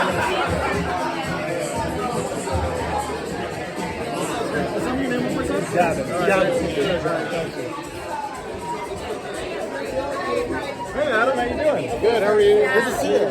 Hey Adam, how you doing? Good, how are you? Good to see you.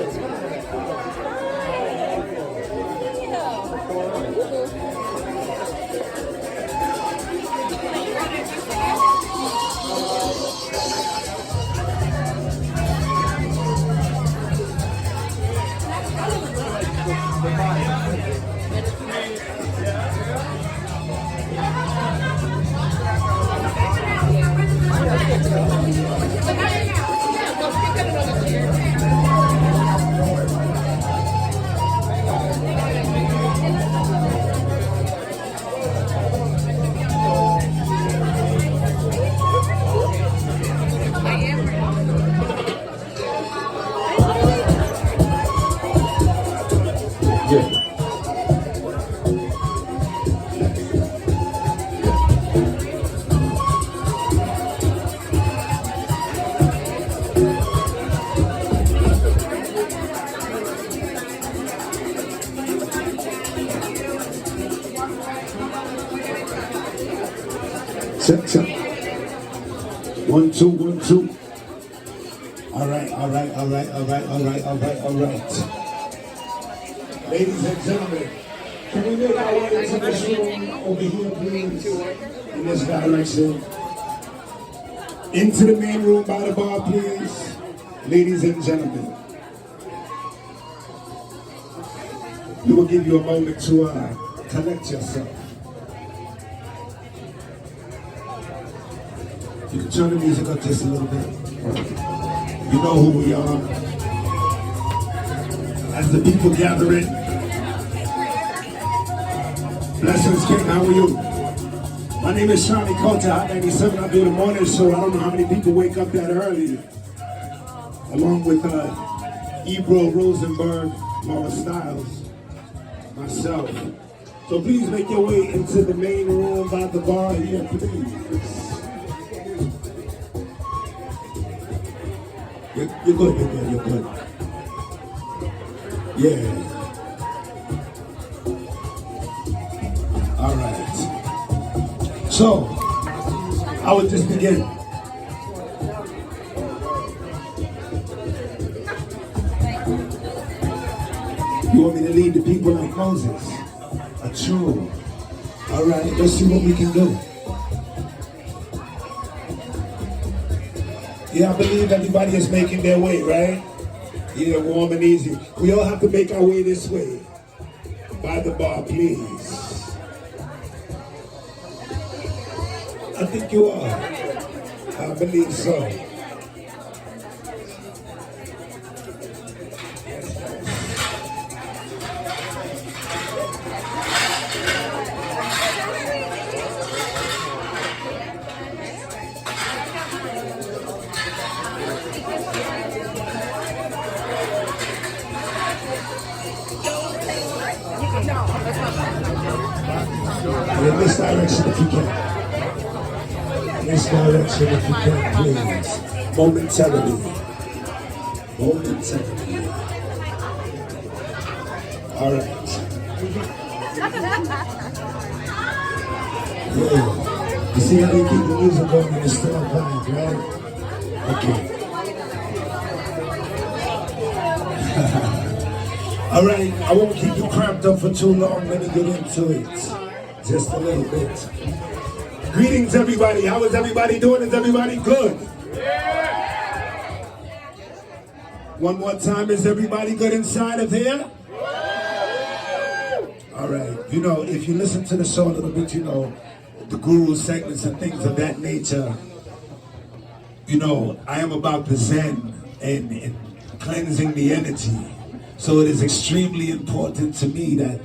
Check, check. 1, 2, 1, 2. All right. Ladies and gentlemen, can we make our way into this room over here, please? In this direction. Into the main room by the bar, please. Ladies and gentlemen. We will give you a moment to collect yourself. You can turn the music up just a little bit. You know who we are. As the people gather in. Blessings, King, how are you? My name is Salon50, Hot 97. I do the morning show. I don't know how many people wake up that early. Along with Ebro Rosenberg, Laura Styles, myself. So please make your way into the main room by the bar here, please. You're good. Yeah. All right. So, I would just begin. You want me to lead the people like Moses? True. All right, let's see what we can do. Yeah, I believe everybody is making their way, right? Yeah, warm and easy. We all have to make our way this way. By the bar, please. I think you are. I believe so. In this direction if you can. In this direction if you can, please. Momentarily. All right. Yeah. You see how they keep the music going and it's still vibe, right? Okay. All right, I won't keep you cramped up for too long. Let me get into it. Just a little bit. Greetings, everybody. How is everybody doing? Is everybody good? Yeah. One more time. Is everybody good inside of here? All right. You know, if you listen to the show a little bit, you know, the guru segments and things of that nature, you know, I am about the Zen and cleansing the energy. So it is extremely important to me that,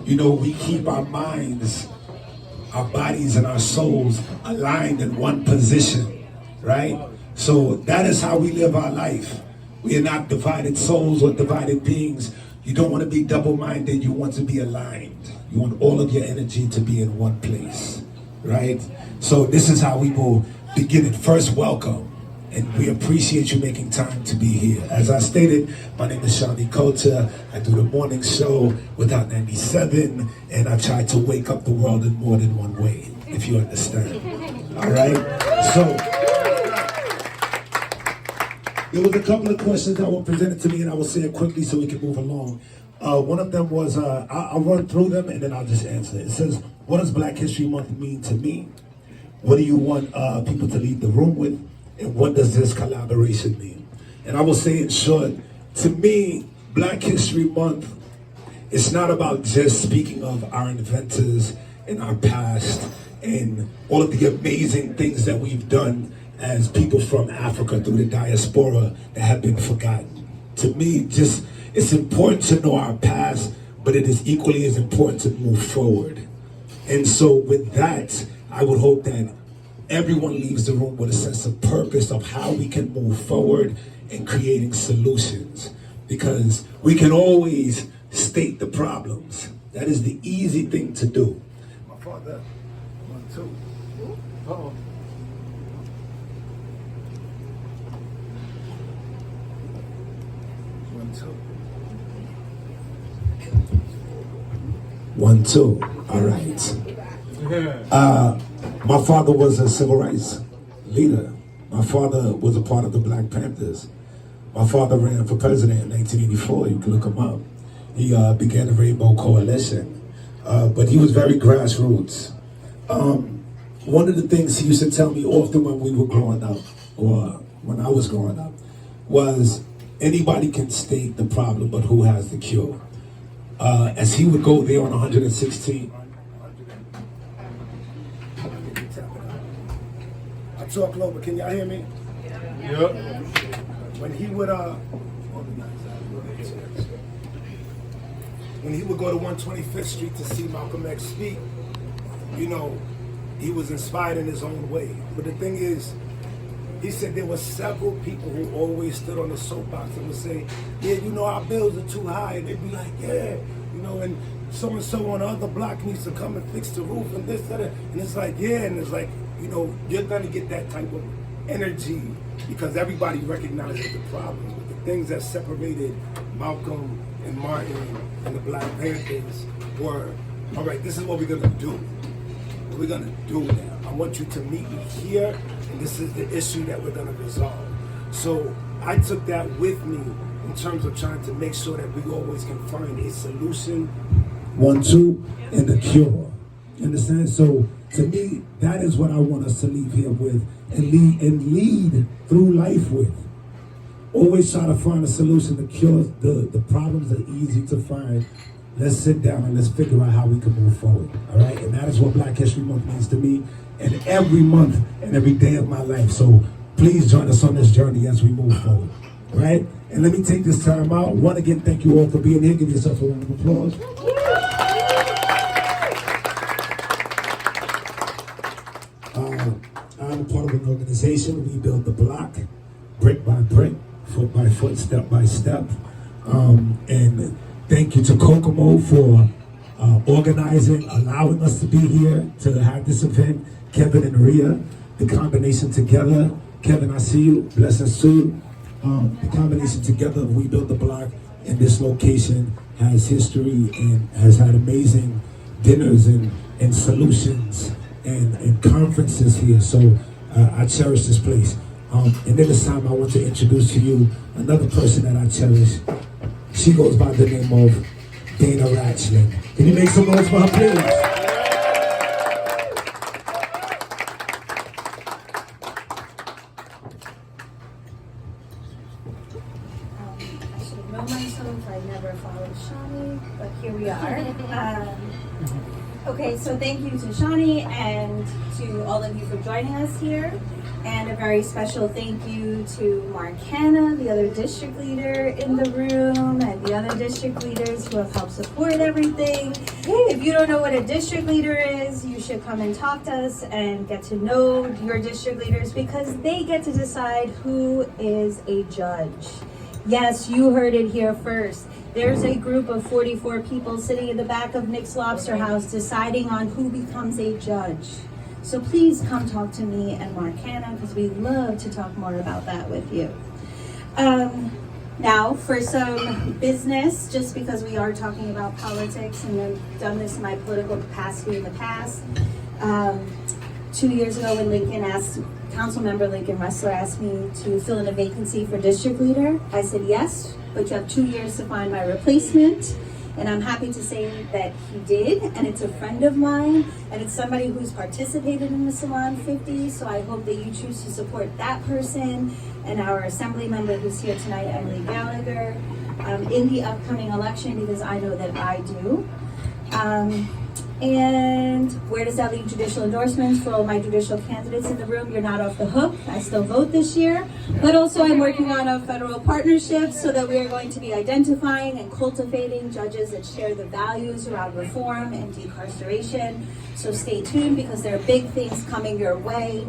you know, we keep our minds, our bodies, and our souls aligned in one position, right? So that is how we live our life. We are not divided souls or divided beings. You don't want to be double-minded. You want to be aligned. You want all of your energy to be in one place, right? So this is how we will begin it. First, welcome. and we appreciate you making time to be here. As I stated, my name is Salon50. I do the morning show with Hot 97, and I try to wake up the world in more than one way, if you understand. All right? So, there was a couple of questions that were presented to me, and I will say it quickly so we can move along. One of them was, I'll run through them and then I'll just answer it. It says, what does Black History Month mean to me? What do you want people to leave the room with? And what does this collaboration mean? And I will say in short, to me, Black History Month, it's not about just speaking of our inventors in our past and all of the amazing things that we've done as people from Africa through the diaspora that have been forgotten. To me, just it's important to know our past, but it is equally as important to move forward. And so with that, I would hope that everyone leaves the room with a sense of purpose of how we can move forward in creating solutions. Because we can always state the problems. That is the easy thing to do. My father, 1, 2. Uh-oh. One, two. All right. My father was a civil rights leader. My father was a part of the Black Panthers. My father ran for president in 1984. You can look him up. He began the Rainbow Coalition. But he was very grassroots. One of the things he used to tell me often when we were growing up, or when I was growing up, was anybody can state the problem, but who has the cure? As he would go there on 116. I talk low, but can y'all hear me? Yep. When he would go to 125th Street to see Malcolm X speak, you know, he was inspired in his own way. But the thing is, he said there were several people who always stood on the soapbox and would say, yeah, you know, our bills are too high. And they'd be like, yeah, you know, and so on the other block needs to come and fix the roof and this, that. And it's like, yeah, and it's like, you know, you're going to get that type of energy because everybody recognizes the problems. But the things that separated Malcolm and Martin and the Black Panthers were, all right, this is what we're going to do. What we're going to do now. I want you to meet me here. And this is the issue that we're going to resolve. So I took that with me in terms of trying to make sure that we always can find a solution. 1, 2, and a cure. You understand? So to me, that is what I want us to leave here with and lead through life with. Always try to find a solution. The cures, the problems are easy to find. Let's sit down and let's figure out how we can move forward. All right? And that is what Black History Month means to me. And every month and every day of my life. So please join us on this journey as we move forward. Right? And let me take this time out. One, again, thank you all for being here. Give yourself a round of applause. I'm part of an organization. We build the block, brick by brick, foot by foot, step by step. And thank you to Kokomo for organizing, allowing us to be here to have this event. Kevin and Rhea, the combination together. Kevin, I see you. Blessings to you. The combination together of We Built the Block in this location has history and has had amazing dinners and solutions and conferences here. So I cherish this place. And then this time I want to introduce to you another person that I cherish. She goes by the name of Dana Ratchland. Can you make some noise for her, please? I should have known myself. I never followed Shawnee, but here we are. Okay, so thank you to Shawnee and to all of you for joining us here. And a very special thank you to Mark Hanna, the other district leader in the room, and the other district leaders who have helped support everything. If you don't know what a district leader is, you should come and talk to us and get to know your district leaders because they get to decide who is a judge. Yes, you heard it here first. There's a group of 44 people sitting in the back of Nick's Lobster House deciding on who becomes a judge. So please come talk to me and Mark Hanna, because we'd love to talk more about that with you. Now, for some business, just because we are talking about politics, and I've done this in my political capacity in the past. 2 years ago when Councilmember Lincoln Ressler asked me to fill in a vacancy for district leader, I said yes, but you have 2 years to find my replacement. And I'm happy to say that he did, and it's a friend of mine, and it's somebody who's participated in the Salon 50, so I hope that you choose to support that person and our assembly member who's here tonight, Emily Gallagher, in the upcoming election, because I know that I do. And where does that leave judicial endorsements for all my judicial candidates in the room? You're not off the hook. I still vote this year. But also I'm working on a federal partnership so that we are going to be identifying and cultivating judges that share the values around reform and decarceration. So stay tuned, because there are big things coming your way.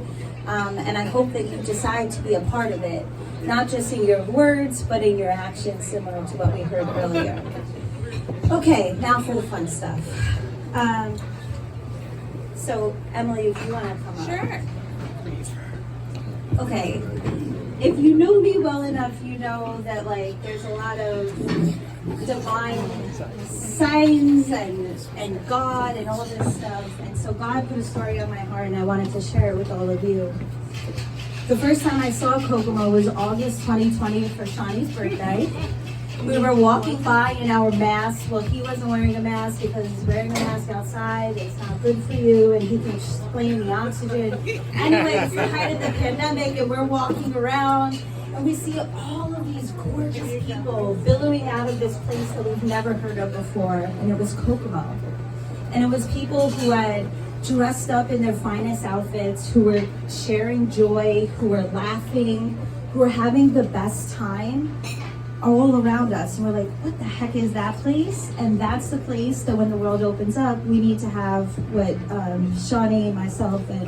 And I hope that you decide to be a part of it, not just in your words, but in your actions, similar to what we heard earlier. Okay, now for the fun stuff. So Emily, if you want to come up. Sure. Okay. If you know me well enough, you know that there's a lot of divine signs and God and all this stuff. And so God put a story on my heart, and I wanted to share it with all of you. The first time I saw Kokomo was August 2020 for Shawnee's birthday. We were walking by in our masks. Well, he wasn't wearing a mask because he's wearing a mask outside. It's not good for you, and he can explain the oxygen. Anyway, it's the height of the pandemic, and we're walking around, and we see all of these gorgeous people billowing out of this place that we've never heard of before, and it was Kokomo. And it was people who had dressed up in their finest outfits, who were sharing joy, who were laughing, who were having the best time all around us. And we're like, what the heck is that place? And that's the place that when the world opens up, we need to have what Shawnee, myself, and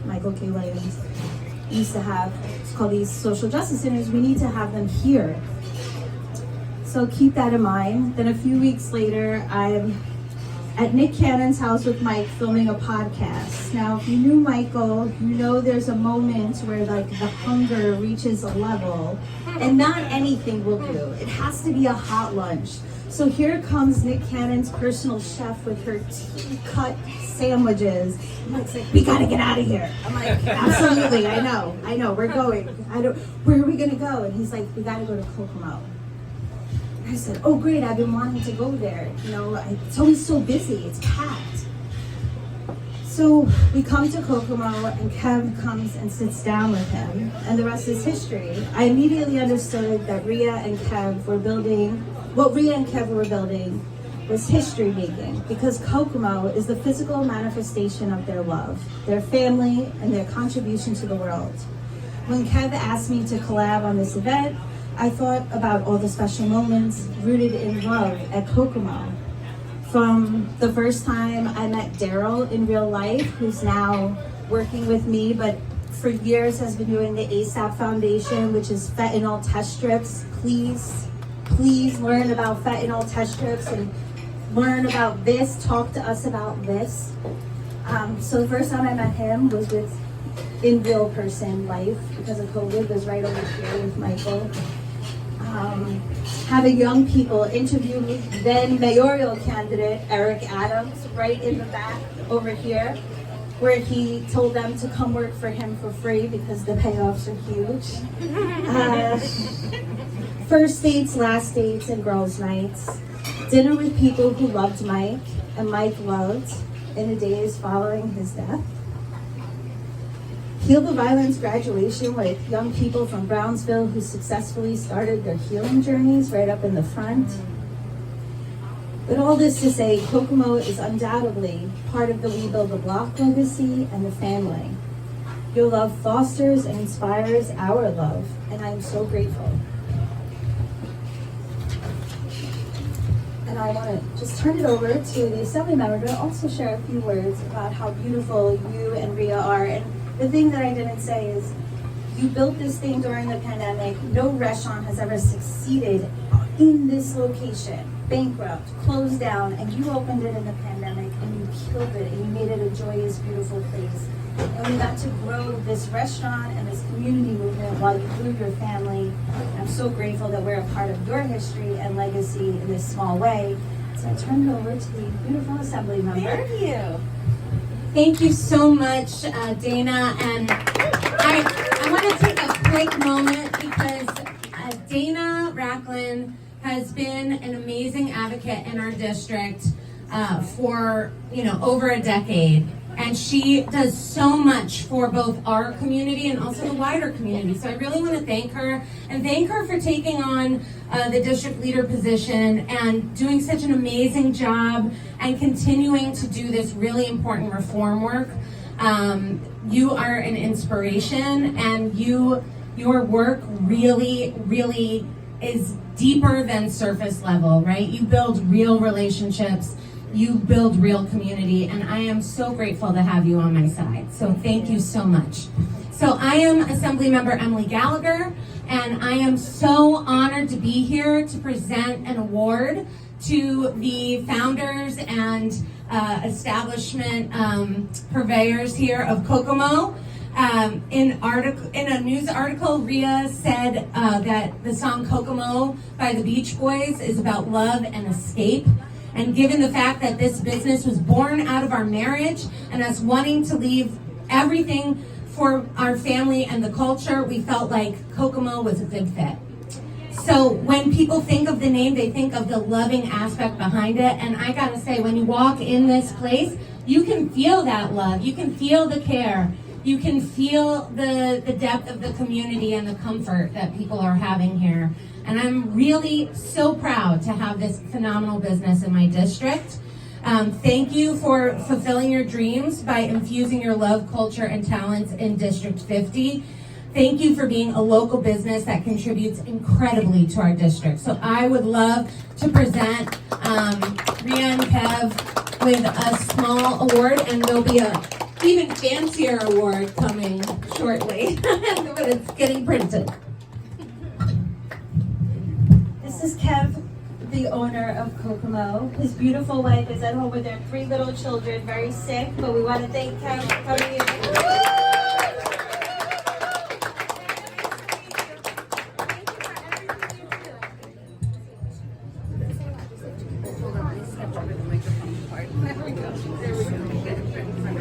Michael K. Williams used to have. It's called these social justice centers. We need to have them here. So keep that in mind. Then a few weeks later, I'm at Nick Cannon's house with Mike filming a podcast. Now, if you knew Michael, you know there's a moment where the hunger reaches a level, and not anything will do. It has to be a hot lunch. So here comes Nick Cannon's personal chef with her tea-cut sandwiches. Mike's like, we gotta get out of here. I'm like, absolutely, I know, we're going. Where are we gonna go? And he's like, we gotta go to Kokomo. I said, oh great, I've been wanting to go there. It's always so busy, it's packed. So we come to Kokomo, and Kev comes and sits down with him, and the rest is history. I immediately understood that Rhea and Kev were building, what Rhea and Kev were building was history making, because Kokomo is the physical manifestation of their love, their family, and their contribution to the world. When Kev asked me to collab on this event, I thought about all the special moments rooted in love at Kokomo. From the first time I met Daryl in real life, who's now working with me, but for years has been doing the ASAP Foundation, which is fentanyl test strips. Please learn about fentanyl test strips and learn about this, talk to us about this. So the first time I met him was in real person life, because of COVID, was right over here with Michael. Having young people interview then mayoral candidate Eric Adams right in the back over here, where he told them to come work for him for free because the payoffs are huge. First dates, last dates, and girls' nights. Dinner with people who loved Mike, and Mike loved in the days following his death. Heal the Violence graduation with young people from Brownsville who successfully started their healing journeys right up in the front. But all this to say, Kokomo is undoubtedly part of the We Build the Block legacy and the family. Your love fosters and inspires our love, and I'm so grateful. And I want to just turn it over to the assembly member to also share a few words about how beautiful you and Rhea are. And the thing that I didn't say is, you built this thing during the pandemic. No restaurant has ever succeeded in this location. Bankrupt, closed down, and you opened it in the pandemic, and you killed it and you made it a joyous, beautiful place. And we got to grow this restaurant and this community movement while you grew your family. And I'm so grateful that we're a part of your history and legacy in this small way. So I turn it over to the beautiful assembly member. Thank you. Thank you so much, Dana. And I want to take a quick moment because Dana Racklin has been an amazing advocate in our district for over a decade. And she does so much for both our community and also the wider community. So I really want to thank her and thank her for taking on the district leader position and doing such an amazing job and continuing to do this really important reform work. You are an inspiration, and your work really, really is deeper than surface level, right? You build real relationships. You build real community, and I am so grateful to have you on my side. So thank you so much. So I am Assemblymember Emily Gallagher, and I am so honored to be here to present an award to the founders and establishment purveyors here of Kokomo. In a news article, Rhea said that the song Kokomo by the Beach Boys is about love and escape. And given the fact that this business was born out of our marriage and us wanting to leave everything for our family and the culture, we felt like Kokomo was a good fit. So when people think of the name, they think of the loving aspect behind it. And I gotta say, when you walk in this place, you can feel that love. You can feel the care. You can feel the depth of the community and the comfort that people are having here. And I'm really so proud to have this phenomenal business in my district. Thank you for fulfilling your dreams by infusing your love, culture, and talents in District 50. Thank you for being a local business that contributes incredibly to our district. So I would love to present Rhea and Kev with a small award, and there'll be a even fancier award coming shortly, but it's getting printed. This is Kev, the owner of Kokomo. His beautiful wife is at home with their 3 little children, very sick, but we want to thank Kev for coming in.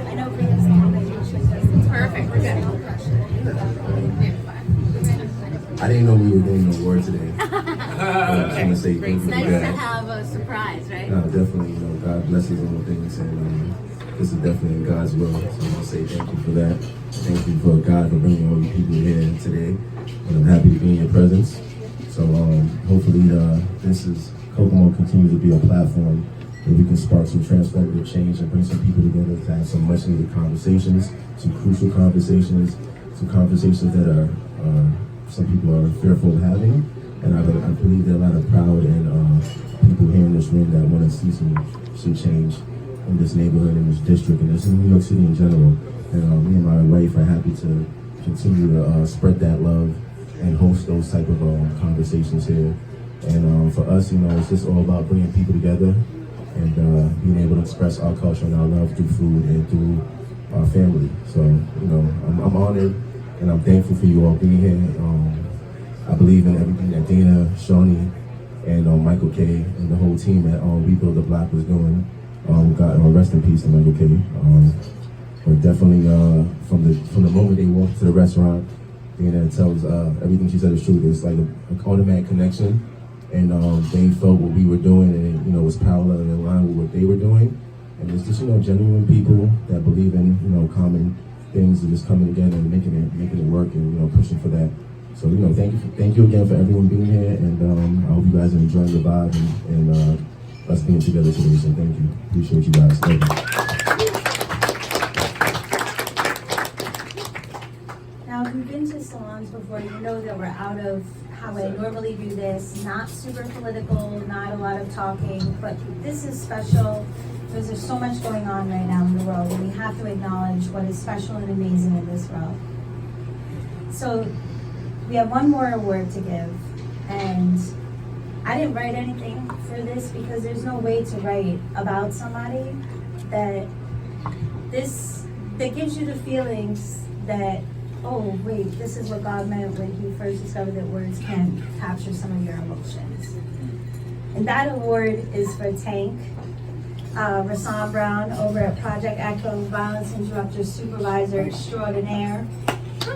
I know Rhea's Perfect, we're good. I didn't know we were doing an award today. I just want to say thank you for Nice to that. have a surprise, right? No, definitely, God blesses all things, and this is definitely in God's will. So I want to say thank you for that. Thank you for God for bringing all you people here today, and I'm happy to be in your presence. So hopefully Kokomo continues to be a platform where we can spark some transformative change and bring some people together to have some much needed conversations, some crucial conversations, some conversations that are some people are fearful of having. And I believe there are a lot of proud and people here in this room that want to see some change in this neighborhood, in this district, and this in New York City in general. And me and my wife are happy to continue to spread that love and host those type of conversations here. And for us, it's just all about bringing people together and being able to express our culture and our love through food and through our family. So, I'm honored and I'm thankful for you all being here. I believe in everything that Dana, Shawnee, and Michael K. and the whole team at We Build the Block was doing. Rest in peace to Michael K. But definitely from the moment they walked to the restaurant, Dana tells everything she said is true. There's like an automatic connection, and they felt what we were doing, and it was parallel and in line with what they were doing. And it's just genuine people that believe in common things and just coming together and making it work and pushing for that. So thank you again for everyone being here, and I hope you guys are enjoying the vibe and us being together today. So thank you, appreciate you guys. Thank you. Now, if you've been to salons before, you know that we're out of how I normally do this. Not super political, not a lot of talking, but this is special because there's so much going on right now in the world, and we have to acknowledge what is special and amazing in this world. So we have one more award to give, and I didn't write anything for this because there's no way to write about somebody, that that gives you the feelings that, oh wait, this is what God meant when he first discovered that words can capture some of your emotions. And that award is for Tank, Rasan Brown over at Project Echo, Violence Interrupter Supervisor Extraordinaire. So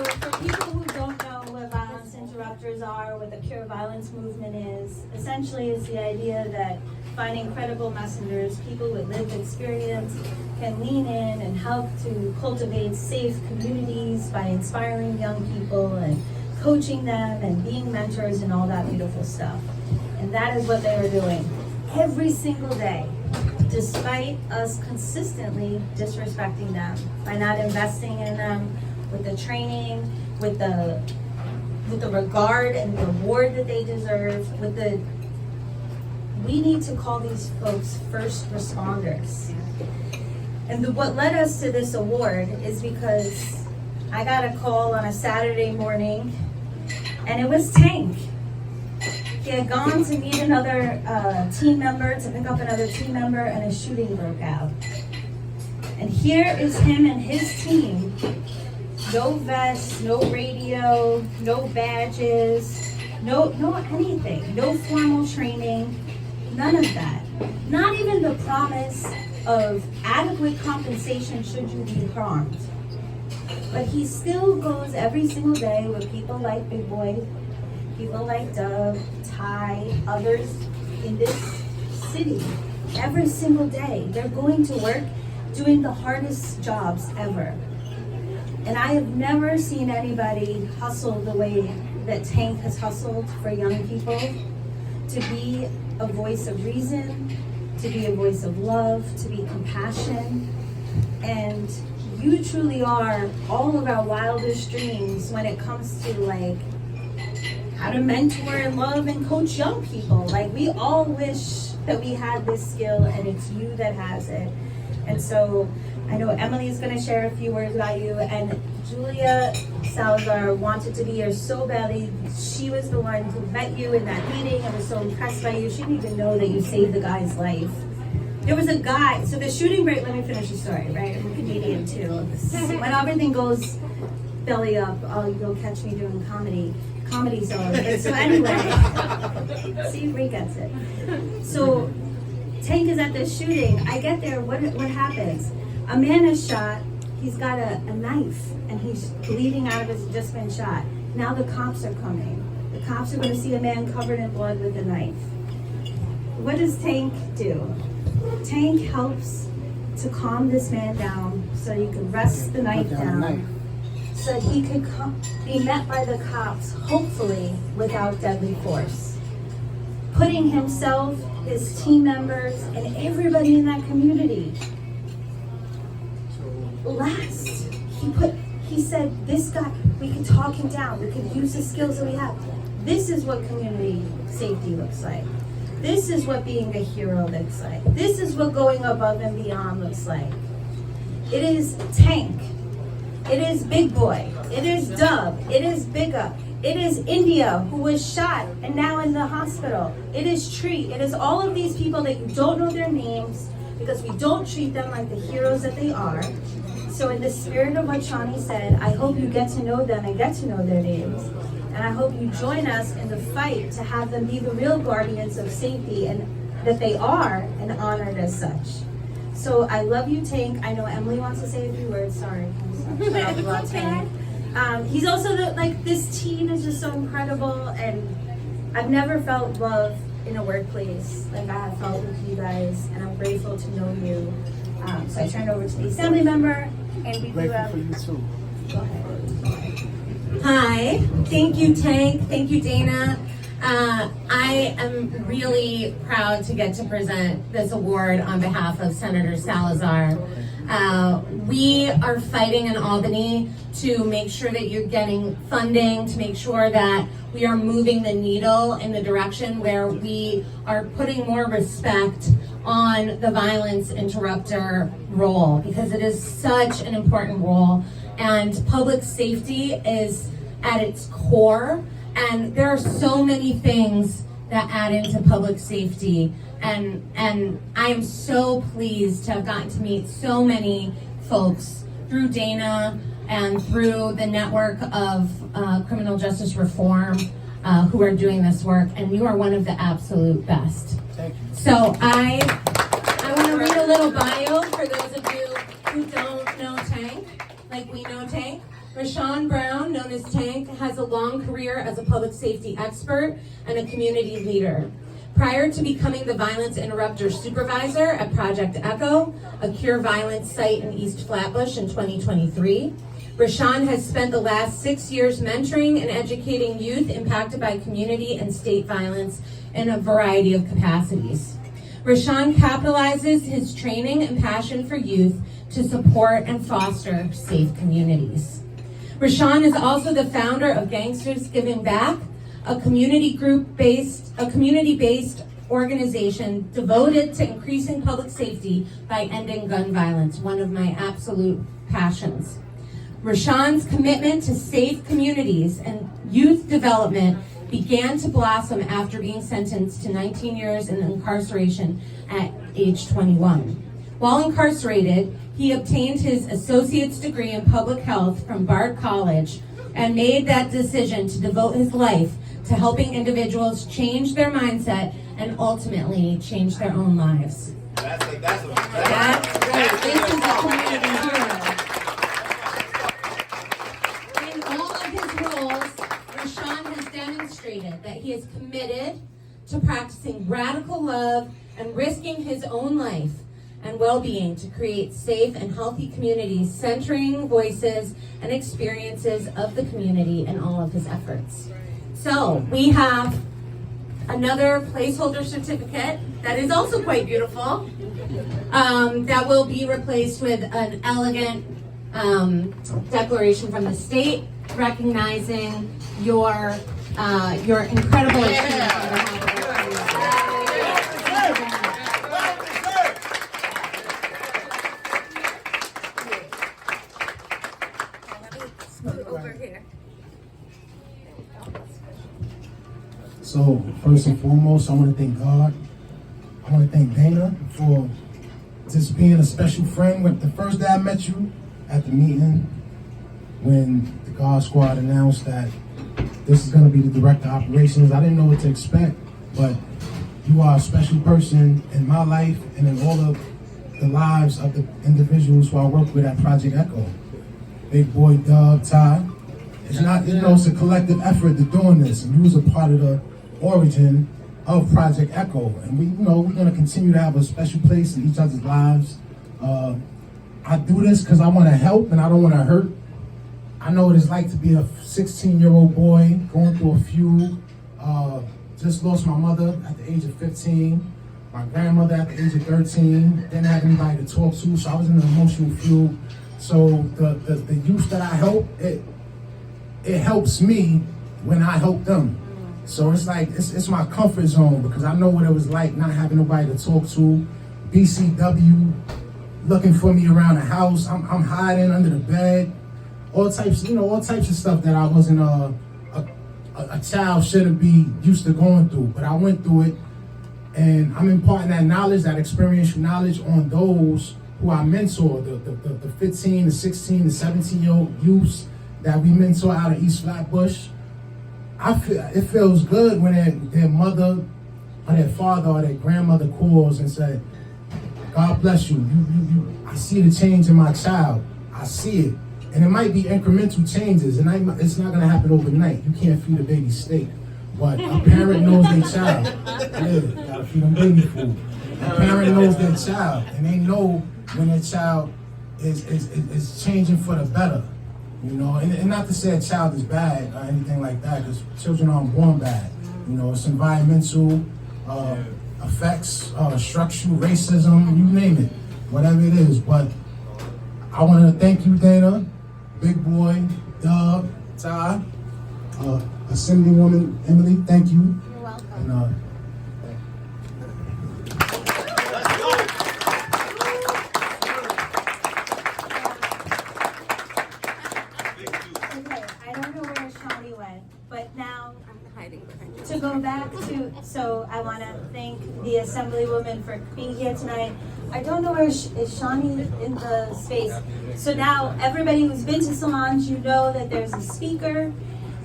for people who don't know what violence interrupters are, what the Pure Violence movement is, essentially it's the idea that finding credible messengers, people with lived experience, can lean in and help to cultivate safe communities by inspiring young people and coaching them and being mentors and all that beautiful stuff. And that is what they are doing every single day, despite us consistently disrespecting them by not investing in them with the training, with the regard and the reward that they deserve, we need to call these folks first responders. And what led us to this award is because I got a call on a Saturday morning, and it was Tank. He had gone to meet another team member, to pick up another team member, and a shooting broke out. And here is him and his team. No vests, no radio, no badges, no anything, no formal training, none of that. Not even the promise of adequate compensation should you be harmed. But he still goes every single day with people like Big Boy, people like Doug, Ty, others in this city. Every single day, they're going to work doing the hardest jobs ever. And I have never seen anybody hustle the way that Tank has hustled for young people, to be a voice of reason, to be a voice of love, to be compassion. And you truly are all of our wildest dreams when it comes to like how to mentor and love and coach young people. Like, we all wish that we had this skill, and it's you that has it. And so I know Emily is going to share a few words about you, and Julia Salazar wanted to be here so badly. She was the one who met you in that meeting and was so impressed by you. She didn't even know that you saved the guy's life. There was a guy, so the shooting break, let me finish the story, right? I'm a comedian too. When everything goes belly up, you'll catch me doing comedy zone. So anyway, see if Ray gets it. So Tank is at this shooting. I get there, what happens? A man is shot, he's got a knife, and he's bleeding out of his just been shot. Now the cops are coming. The cops are going to see a man covered in blood with a knife. What does Tank do? Tank helps to calm this man down so he can rest the knife down, so that he could be met by the cops, hopefully without deadly force. Putting himself, his team members, and everybody in that community last. He said, this guy, we can talk him down, we can use the skills that we have. This is what community safety looks like. This is what being a hero looks like. This is what going above and beyond looks like. It is Tank. It is Big Boy. It is Dub. It is Bigga. It is India, who was shot and now in the hospital. It is Tree. It is all of these people that you don't know their names because we don't treat them like the heroes that they are. So in the spirit of what Shawnee said, I hope you get to know them and get to know their names. And I hope you join us in the fight to have them be the real guardians of safety, and that they are, and honored as such. So I love you, Tank. I know Emily wants to say a few words. Sorry. About Tank. He's also this team is just so incredible, and I've never felt love in a workplace like I have felt with you guys, and I'm grateful to know you. So I turn over to the assembly member, and we do have. For you too. Go ahead. Hi, thank you, Tank. Thank you, Dana. I am really proud to get to present this award on behalf of Senator Salazar. We are fighting in Albany to make sure that you're getting funding, to make sure that we are moving the needle in the direction where we are putting more respect on the violence interrupter role, because it is such an important role, and public safety is at its core, and there are so many things that add into public safety. And I am so pleased to have gotten to meet so many folks through Dana and through the network of criminal justice reform who are doing this work, and you are one of the absolute best. Thank you. So I want to read a little bio for those of you who don't know Tank, like we know Tank. Rashawn Brown, known as Tank, has a long career as a public safety expert and a community leader. Prior to becoming the violence interrupter supervisor at Project Echo, a cure violence site in East Flatbush in 2023, Rashawn has spent the last 6 years mentoring and educating youth impacted by community and state violence in a variety of capacities. Rashawn capitalizes his training and passion for youth to support and foster safe communities. Rashawn is also the founder of Gangsters Giving Back, a community-based organization devoted to increasing public safety by ending gun violence, one of my absolute passions. Rashawn's commitment to safe communities and youth development began to blossom after being sentenced to 19 years in incarceration at age 21. While incarcerated, he obtained his associate's degree in public health from Bard College and made that decision to devote his life to helping individuals change their mindset and ultimately change their own lives. That's right. This is a community hero. In all of his roles, Rashawn has demonstrated that he is committed to practicing radical love and risking his own life and well-being to create safe and healthy communities, centering voices and experiences of the community in all of his efforts. So we have another placeholder certificate that is also quite beautiful, that will be replaced with an elegant declaration from the state recognizing your incredible achievements on behalf of our So, first and foremost, I want to thank God. I want to thank Dana for just being a special friend. When the first day I met you at the meeting, when the God Squad announced that this is going to be the director of operations, I didn't know what to expect, but you are a special person in my life and in all of the lives of the individuals who I work with at Project Echo. Big boy, Doug, Ty. It's not, it's a collective effort to doing this, and you was a part of the origin of Project Echo, and we're going to continue to have a special place in each other's lives. I do this because I want to help and I don't want to hurt. I know what it's like to be a 16-year-old boy going through a feud. Just lost my mother at the age of 15, my grandmother at the age of 13, didn't have anybody to talk to, so I was in an emotional feud. So the youth that I help, it helps me when I help them. So it's like, it's my comfort zone because I know what it was like not having nobody to talk to. BCW looking for me around the house. I'm hiding under the bed. All types of stuff that I wasn't a child shouldn't be used to going through. But I went through it, and I'm imparting that knowledge, that experiential knowledge on those who I mentor, the 15, the 16, the 17-year-old youths that we mentor out of East Flatbush. It feels good when their mother or their father or their grandmother calls and say, God bless you. I see the change in my child. I see it. And it might be incremental changes, and it's not going to happen overnight. You can't feed a baby steak. But a parent knows their child. Yeah, you got to feed them baby food. A parent knows their child, and they know when their child is changing for the better. And not to say a child is bad or anything like that, because children aren't born bad. It's environmental effects, structural racism, you name it, whatever it is. But I want to thank you, Dana, Big Boy, Doug, Ty, Assemblywoman Emily. Thank you. You're welcome. And, Okay, I don't know where Shawnee went, but now I'm hiding behind you. to go back to, so I want to thank the Assemblywoman for being here tonight. I don't know where is Shawnee in the space. So now everybody who's been to salons, you know that there's a speaker,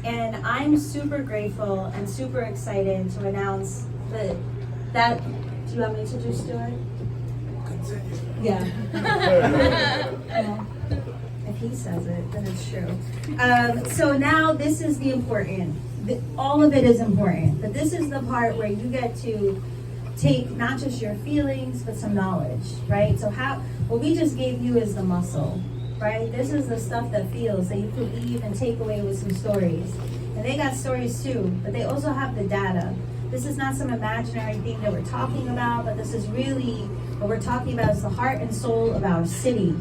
and I'm super grateful and super excited to announce that. Do you want me to just do it? Yeah. Well, if he says it, then it's true. So now this is the important. All of it is important, but this is the part where you get to take not just your feelings, but some knowledge, right? So what we just gave you is the muscle, right? This is the stuff that feels, that you can leave and take away with some stories. And they got stories too, but they also have the data. This is not some imaginary thing that we're talking about, but this is really, what we're talking about is the heart and soul of our city.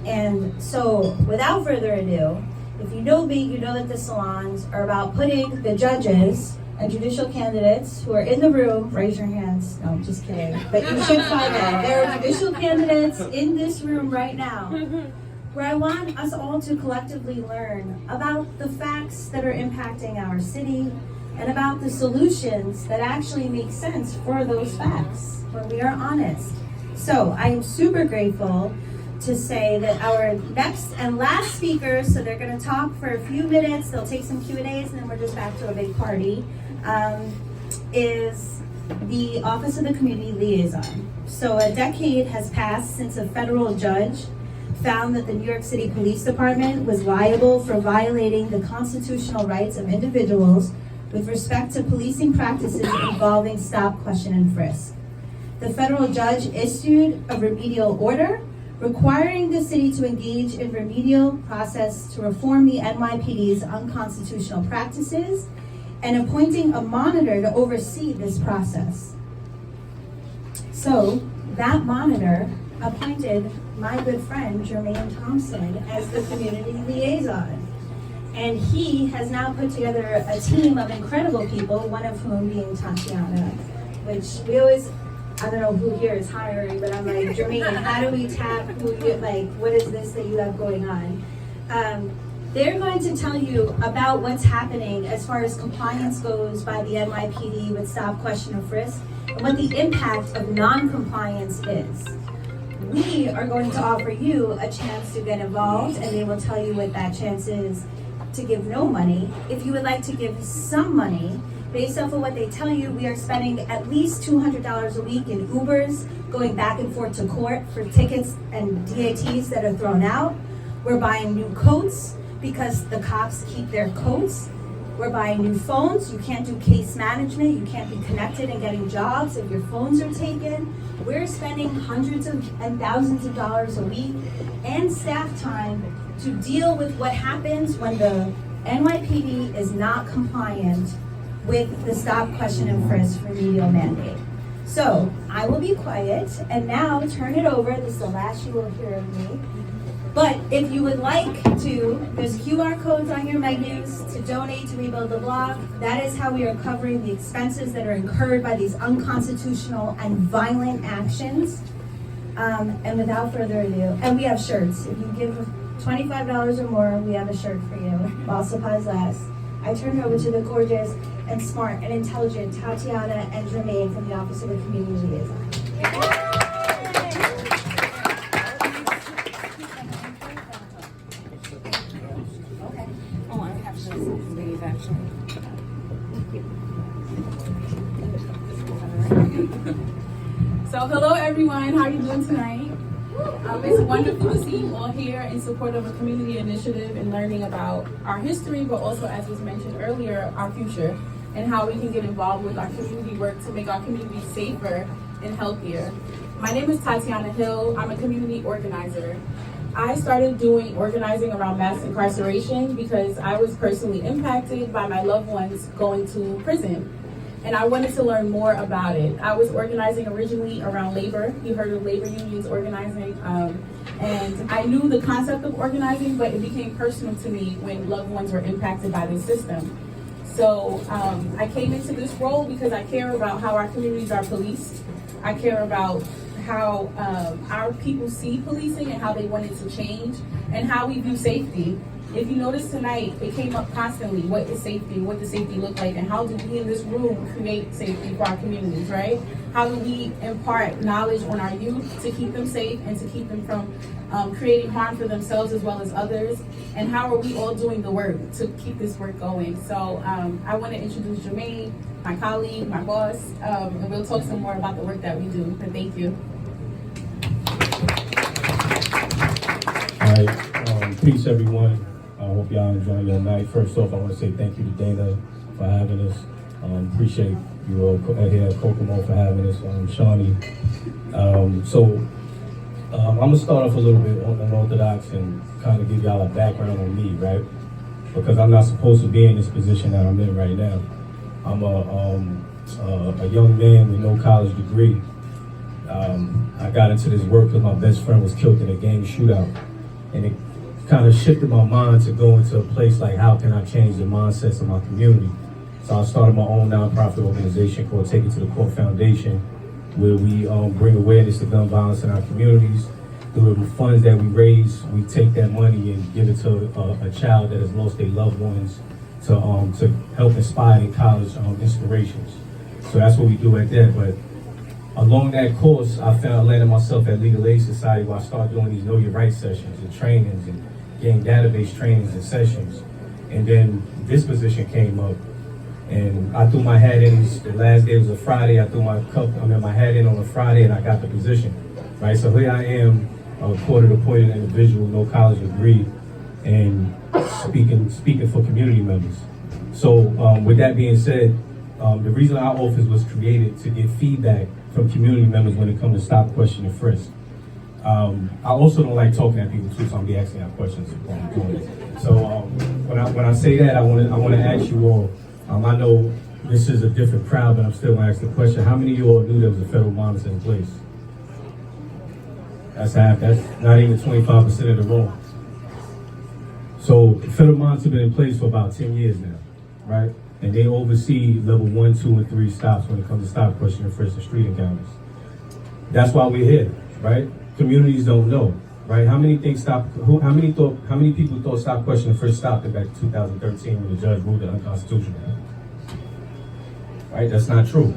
And so, without further ado, if you know me, you know that the salons are about putting the judges and judicial candidates who are in the room, raise your hands, no, I'm just kidding, but you should find out. There are judicial candidates in this room right now, where I want us all to collectively learn about the facts that are impacting our city and about the solutions that actually make sense for those facts when we are honest. So I am super grateful to say that our next and last speakers, so they're going to talk for a few minutes, they'll take some Q&As, and then we're just back to a big party, is the Office of the Community Liaison. So a decade has passed since a federal judge found that the New York City Police Department was liable for violating the constitutional rights of individuals with respect to policing practices involving stop, question, and frisk. The federal judge issued a remedial order requiring the city to engage in remedial process to reform the NYPD's unconstitutional practices and appointing a monitor to oversee this process. So that monitor appointed my good friend Jermaine Thompson as the community liaison. And he has now put together a team of incredible people, one of whom being Tatiana, which we always, I don't know who here is hiring, but I'm like, Jermaine, how do we tap who you, like, what is this that you have going on? They're going to tell you about what's happening as far as compliance goes by the NYPD with stop, question, and frisk, and what the impact of non-compliance is. We are going to offer you a chance to get involved, and they will tell you what that chance is to give no money. If you would like to give some money, based off of what they tell you, we are spending at least $200 a week in Ubers, going back and forth to court for tickets and DATs that are thrown out. We're buying new coats because the cops keep their coats. We're buying new phones. You can't do case management. You can't be connected and getting jobs if your phones are taken. We're spending hundreds and thousands of dollars a week and staff time to deal with what happens when the NYPD is not compliant with the stop, question, and frisk remedial mandate. So I will be quiet and now turn it over. This is the last you will hear of me. But if you would like to, there's QR codes on your menus to donate to Rebuild the Block. That is how we are covering the expenses that are incurred by these unconstitutional and violent actions. And without further ado, and we have shirts. If you give $25 or more, we have a shirt for you while supplies last. I turn it over to the gorgeous and smart and intelligent Tatiana and Jermaine from the Office of the Community Liaison. Oh, I have to leave actually. So hello everyone, how are you doing tonight? It's wonderful to see you all here in support of a community initiative and learning about our history, but also, as was mentioned earlier, our future and how we can get involved with our community work to make our community safer and healthier. My name is Tatiana Hill. I'm a community organizer. I started doing organizing around mass incarceration because I was personally impacted by my loved ones going to prison. And I wanted to learn more about it. I was organizing originally around labor. You heard of labor unions organizing. And I knew the concept of organizing, but it became personal to me when loved ones were impacted by this system. So I came into this role because I care about how our communities are policed. I care about how our people see policing and how they want it to change, and how we view safety. If you notice tonight, it came up constantly. What is safety? What does safety look like? And how do we in this room create safety for our communities, right? How do we impart knowledge on our youth to keep them safe and to keep them from creating harm for themselves as well as others? And how are we all doing the work to keep this work going? So I want to introduce Jermaine, my colleague, my boss, and we'll talk some more about the work that we do. But thank you. All right, peace everyone. I hope y'all enjoying your night. First off, I want to say thank you to Dana for having us. Appreciate you all here at Kokomo for having us. Shawnee. I'm gonna start off a little bit unorthodox and kind of give y'all a background on me, right? Because I'm not supposed to be in this position that I'm in right now. I'm a young man with no college degree. I got into this work because my best friend was killed in a gang shootout, and it kind of shifted my mind to go into a place like, how can I change the mindsets of my community? So I started my own nonprofit organization called Take It to the Court Foundation, where we bring awareness to gun violence in our communities. Through the funds that we raise, we take that money and give it to a child that has lost their loved ones to help inspire in college inspirations. So that's what we do at that. But along that course, I landed myself at Legal Aid Society, where I started doing these Know Your Rights sessions and trainings and getting database trainings and sessions. And then this position came up, and I threw my hat in. The last day was a Friday. I threw my hat in on a Friday, and I got the position. Right. So here I am, a court-appointed individual, no college degree, and speaking for community members. So with that being said, the reason our office was created to get feedback from community members when it comes to stop, question, and frisk. I also don't like talking at people too, so I'm be asking out questions while I'm doing it. So when I say that, I want to ask you all. I know this is a different crowd, but I'm still going to ask the question: how many of you all knew there was a federal monitor in place? That's half. That's not even 25% of the room. So the federal monitor been in place for about 10 years now, right? And they oversee level 1, 2, and 3 stops when it comes to stop, question, and frisk and street encounters. That's why we're here, right? Communities don't know, right? How many people thought stop, question, and frisk stopped back in 2013 when the judge ruled it unconstitutional? Right? That's not true.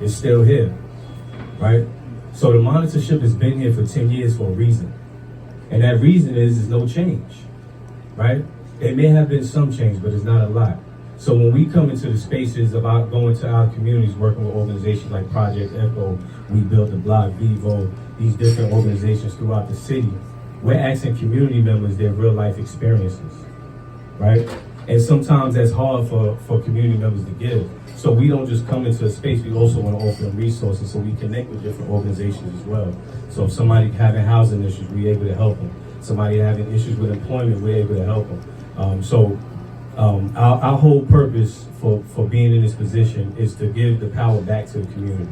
It's still here, right? So the monitorship has been here for 10 years for a reason. And that reason is no change, right? There may have been some change, but it's not a lot. So when we come into the spaces about going to our communities, working with organizations like Project Echo, We Built the Block, Vivo, these different organizations throughout the city, we're asking community members their real life experiences, right? And sometimes that's hard for community members to give. So we don't just come into a space, we also want to offer them resources, so we connect with different organizations as well. So if somebody having housing issues, we're able to help them. Somebody having issues with employment, we're able to help them. Our whole purpose for being in this position is to give the power back to the community,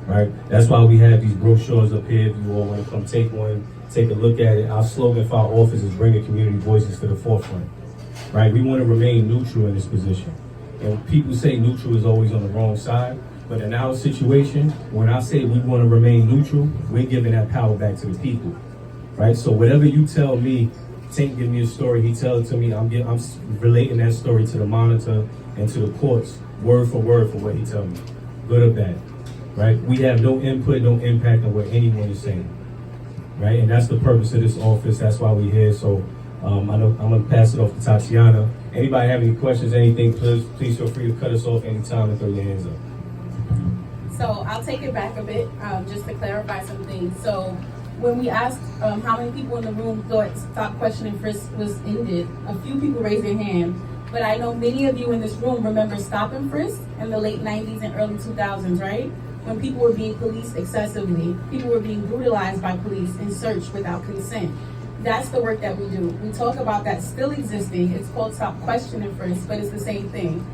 right? That's why we have these brochures up here. If you all want to come take one, take a look at it. Our slogan for our office is bringing community voices to the forefront, right? We want to remain neutral in this position. And people say neutral is always on the wrong side, but in our situation, when I say we want to remain neutral, we're giving that power back to the people, right? So whatever you tell me, Tank give me a story, he tells it to me, I'm relating that story to the monitor and to the courts, word for what he tells me, good or bad, right? We have no input, no impact on what anyone is saying, right? And that's the purpose of this office, that's why we're here. So I'm gonna pass it off to Tatiana. Anybody have any questions, anything, please feel free to cut us off anytime and throw your hands up. So I'll take it back a bit, just to clarify some things. So when we asked how many people in the room thought stop, question, and frisk was ended, a few people raised their hand. But I know many of you in this room remember stop and frisk in the late 90s and early 2000s, right? When people were being policed excessively, people were being brutalized by police and searched without consent. That's the work that we do. We talk about that still existing. It's called stop, question, and frisk, but it's the same thing.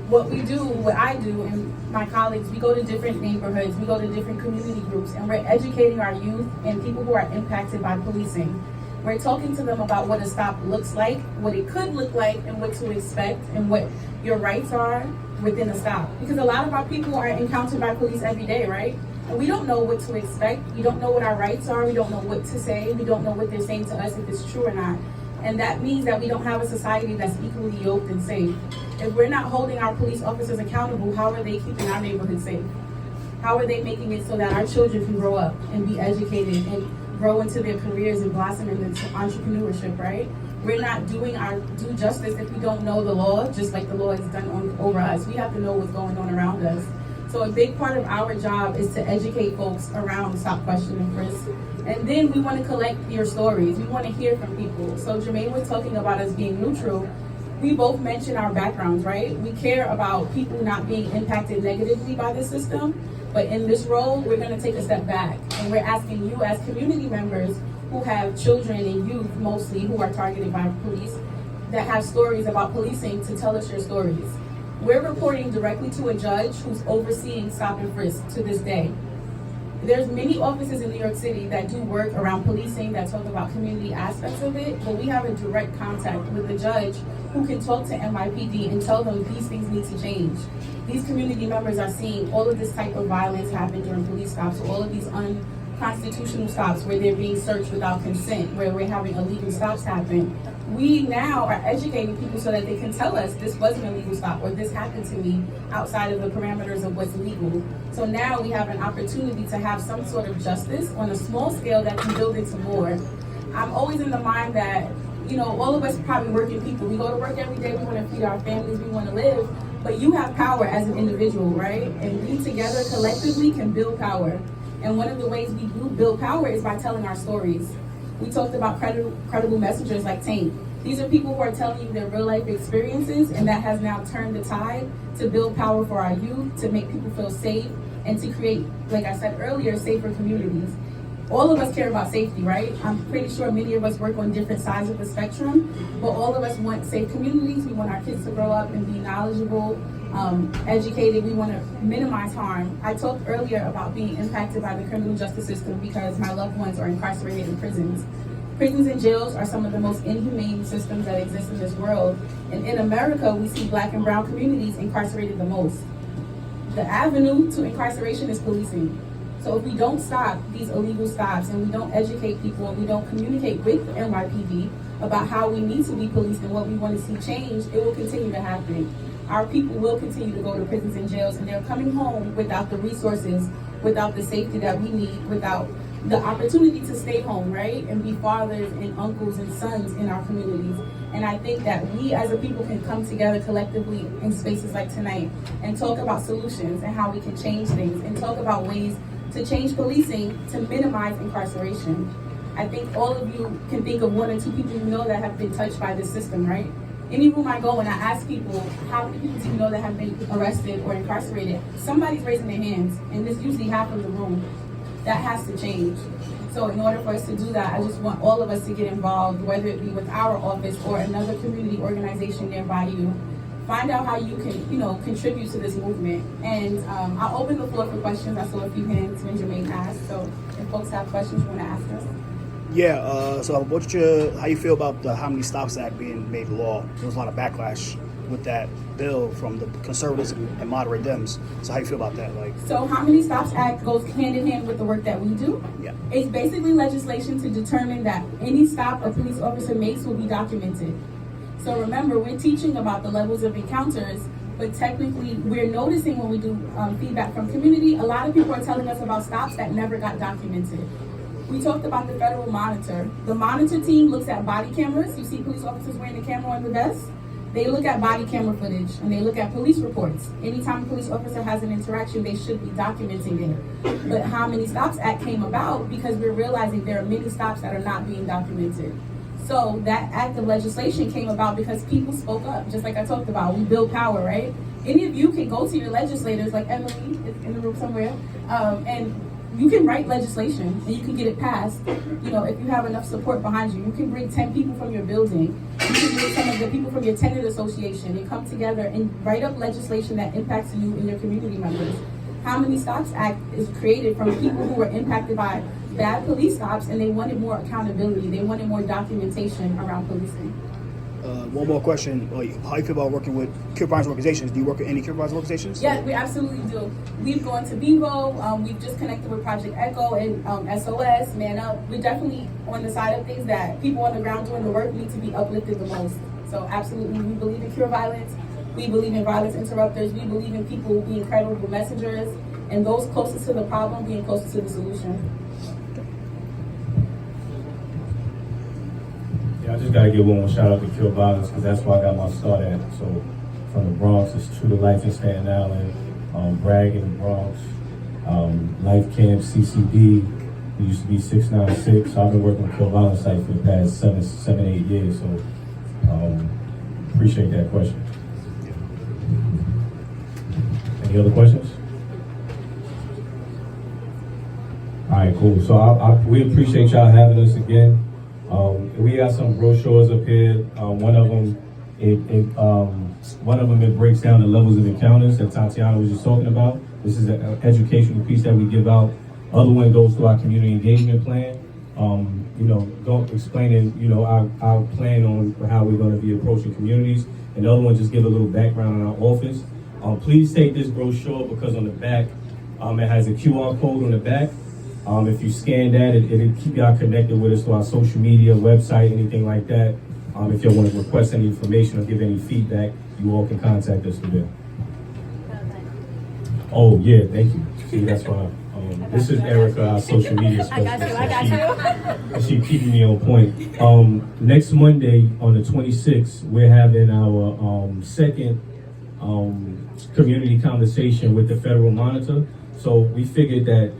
What I do, and my colleagues, we go to different neighborhoods, we go to different community groups, and we're educating our youth and people who are impacted by policing. We're talking to them about what a stop looks like, what it could look like, and what to expect, and what your rights are within a stop. Because a lot of our people are encountered by police every day, right? And we don't know what to expect. We don't know what our rights are. We don't know what to say. We don't know what they're saying to us, if it's true or not. And that means that we don't have a society that's equally yoked and safe. If we're not holding our police officers accountable, how are they keeping our neighborhood safe? How are they making it so that our children can grow up and be educated and grow into their careers and blossom into entrepreneurship, right? We're not doing our due justice if we don't know the law, just like the law is done over us. We have to know what's going on around us. So a big part of our job is to educate folks around Stop, Question, and Frisk. And then we want to collect your stories. We want to hear from people. So Jermaine was talking about us being neutral. We both mentioned our backgrounds, right? We care about people not being impacted negatively by this system. But in this role, we're going to take a step back. And we're asking you as community members who have children and youth mostly who are targeted by police that have stories about policing to tell us your stories. We're reporting directly to a judge who's overseeing Stop and Frisk to this day. There's many offices in New York City that do work around policing that talk about community aspects of it, but we have a direct contact with the judge who can talk to NYPD and tell them these things need to change. These community members are seeing all of this type of violence happen during police stops, all of these unconstitutional stops where they're being searched without consent, where we're having illegal stops happen. We now are educating people so that they can tell us this wasn't a legal stop or this happened to me outside of the parameters of what's legal. So now we have an opportunity to have some sort of justice on a small scale that can build into more. I'm always in the mind that, you know, all of us are probably working people. We go to work every day, we want to feed our families, we want to live, but you have power as an individual, right? And we together collectively can build power. And one of the ways we do build power is by telling our stories. We talked about credible messengers like Tank. These are people who are telling you their real life experiences, and that has now turned the tide to build power for our youth, to make people feel safe, and to create, like I said earlier, safer communities. All of us care about safety, right? I'm pretty sure many of us work on different sides of the spectrum, but all of us want safe communities. We want our kids to grow up and be knowledgeable, educated. We want to minimize harm. I talked earlier about being impacted by the criminal justice system because my loved ones are incarcerated in prisons. Prisons and jails are some of the most inhumane systems that exist in this world. And in America, we see Black and brown communities incarcerated the most. The avenue to incarceration is policing. So if we don't stop these illegal stops and we don't educate people and we don't communicate with NYPD about how we need to be policed and what we want to see change, it will continue to happen. Our people will continue to go to prisons and jails, and they're coming home without the resources, without the safety that we need, without the opportunity to stay home, right? And be fathers and uncles and sons in our communities. And I think that we as a people can come together collectively in spaces like tonight and talk about solutions and how we can change things and talk about ways to change policing to minimize incarceration. I think all of you can think of one or two people you know that have been touched by this system, right? Any room I go and I ask people, how many people do you know that have been arrested or incarcerated? Somebody's raising their hands, and it's usually half of the room. That has to change. So in order for us to do that, I just want all of us to get involved, whether it be with our office or another community organization nearby you. Find out how you can, contribute to this movement. And I'll open the floor for questions. I saw a few hands when Jermaine asked. So if folks have questions you want to ask us. Yeah, so how you feel about the How Many Stops Act being made law? There was a lot of backlash with that bill from the conservatives and moderate Dems. So how you feel about that? So How Many Stops Act goes hand in hand with the work that we do. Yeah. It's basically legislation to determine that any stop a police officer makes will be documented. So remember, we're teaching about the levels of encounters, but technically we're noticing when we do feedback from community, a lot of people are telling us about stops that never got documented. We talked about the federal monitor. The monitor team looks at body cameras. You see police officers wearing the camera on the vest. They look at body camera footage and they look at police reports. Anytime a police officer has an interaction, they should be documenting it. But How Many Stops Act came about because we're realizing there are many stops that are not being documented. So that act of legislation came about because people spoke up, just like I talked about. We build power, right? Any of you can go to your legislators, like Emily is in the room somewhere, and you can write legislation and you can get it passed. If you have enough support behind you, you can bring 10 people from your building. You can bring some of the people from your tenant association and come together and write up legislation that impacts you and your community members. How Many Stops Act is created from people who were impacted by bad police stops and they wanted more accountability. They wanted more documentation around policing. One more question. How you feel about working with Cure Violence organizations? Do you work with any Cure Violence organizations? Yeah, we absolutely do. We've gone to Bingo. We've just connected with Project Echo and SOS, Man Up. We're definitely on the side of things that people on the ground doing the work need to be uplifted the most. So absolutely, we believe in Cure Violence. We believe in violence interrupters. We believe in people being credible messengers, and those closest to the problem being closest to the solution. Yeah, I just gotta give one more shout out to Cure Violence because that's where I got my start at. So from the Bronx, it's True to Life in Staten Island, Bragg in the Bronx, Life Camp, CCD. It used to be 696. So I've been working with Cure Violence site for the past 7, 8 years. So appreciate that question. Any other questions? All right, cool. So we appreciate y'all having us again. We got some brochures up here. One of them, it breaks down the levels of encounters that Tatiana was just talking about. This is an educational piece that we give out. Other one goes to our community engagement plan. Explaining, our plan on how we're going to be approaching communities. And the other one just give a little background on our office. Please take this brochure because on the back, it has a QR code on the back. If you scan that, it'll keep y'all connected with us to our social media, website, anything like that. If y'all want to request any information or give any feedback, you all can contact us through there. Oh, yeah, thank you. See, that's why. This is Erica, our social media specialist. I got you. She keeping me on point. Next Monday on the 26th, we're having our second community conversation with the Federal Monitor. So we figured that,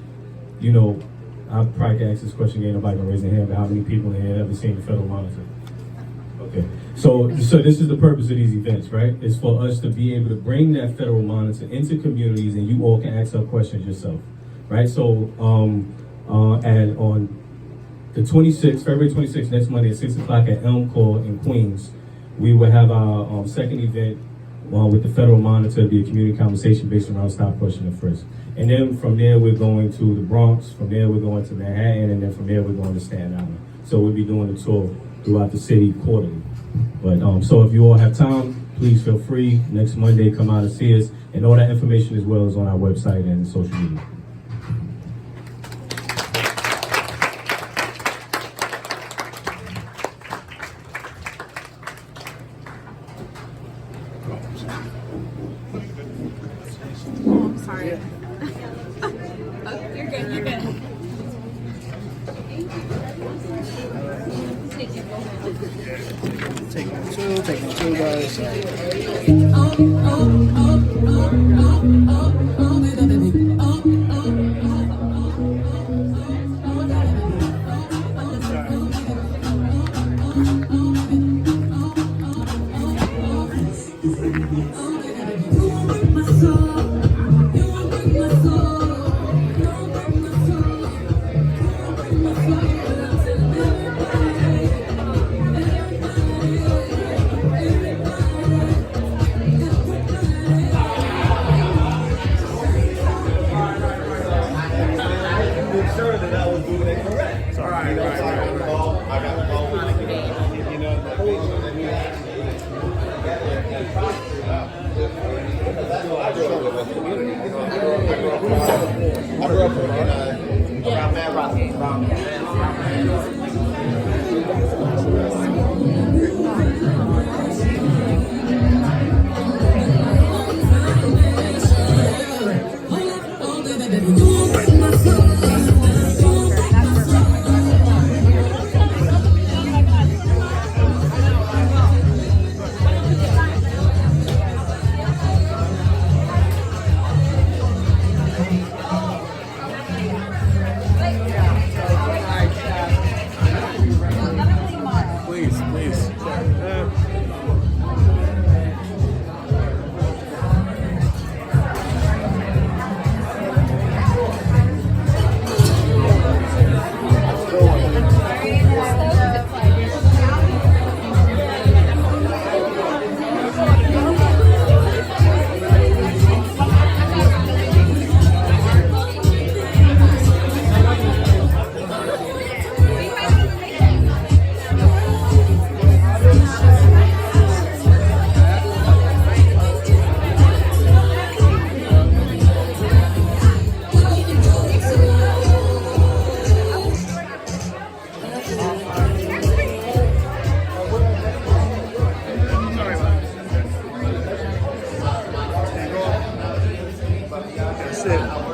I probably can ask this question again. Nobody can raise their hand, but how many people in here have ever seen the Federal Monitor? Okay. So this is the purpose of these events, right? It's for us to be able to bring that Federal Monitor into communities and you all can ask her questions yourself, right? So, and on the 26th, February 26th, next Monday at 6 o'clock at Elm Court in Queens, we will have our second event with the Federal Monitor. It'll be a community conversation based around Stop, Question, and Frisk. And then from there, we're going to the Bronx. From there, we're going to Manhattan. And then from there, we're going to Staten Island. So we'll be doing a tour throughout the city quarterly. But so if you all have time, please feel free. Next Monday, come out and see us. And all that information as well is on our website and social media. Taking two, guys. I it.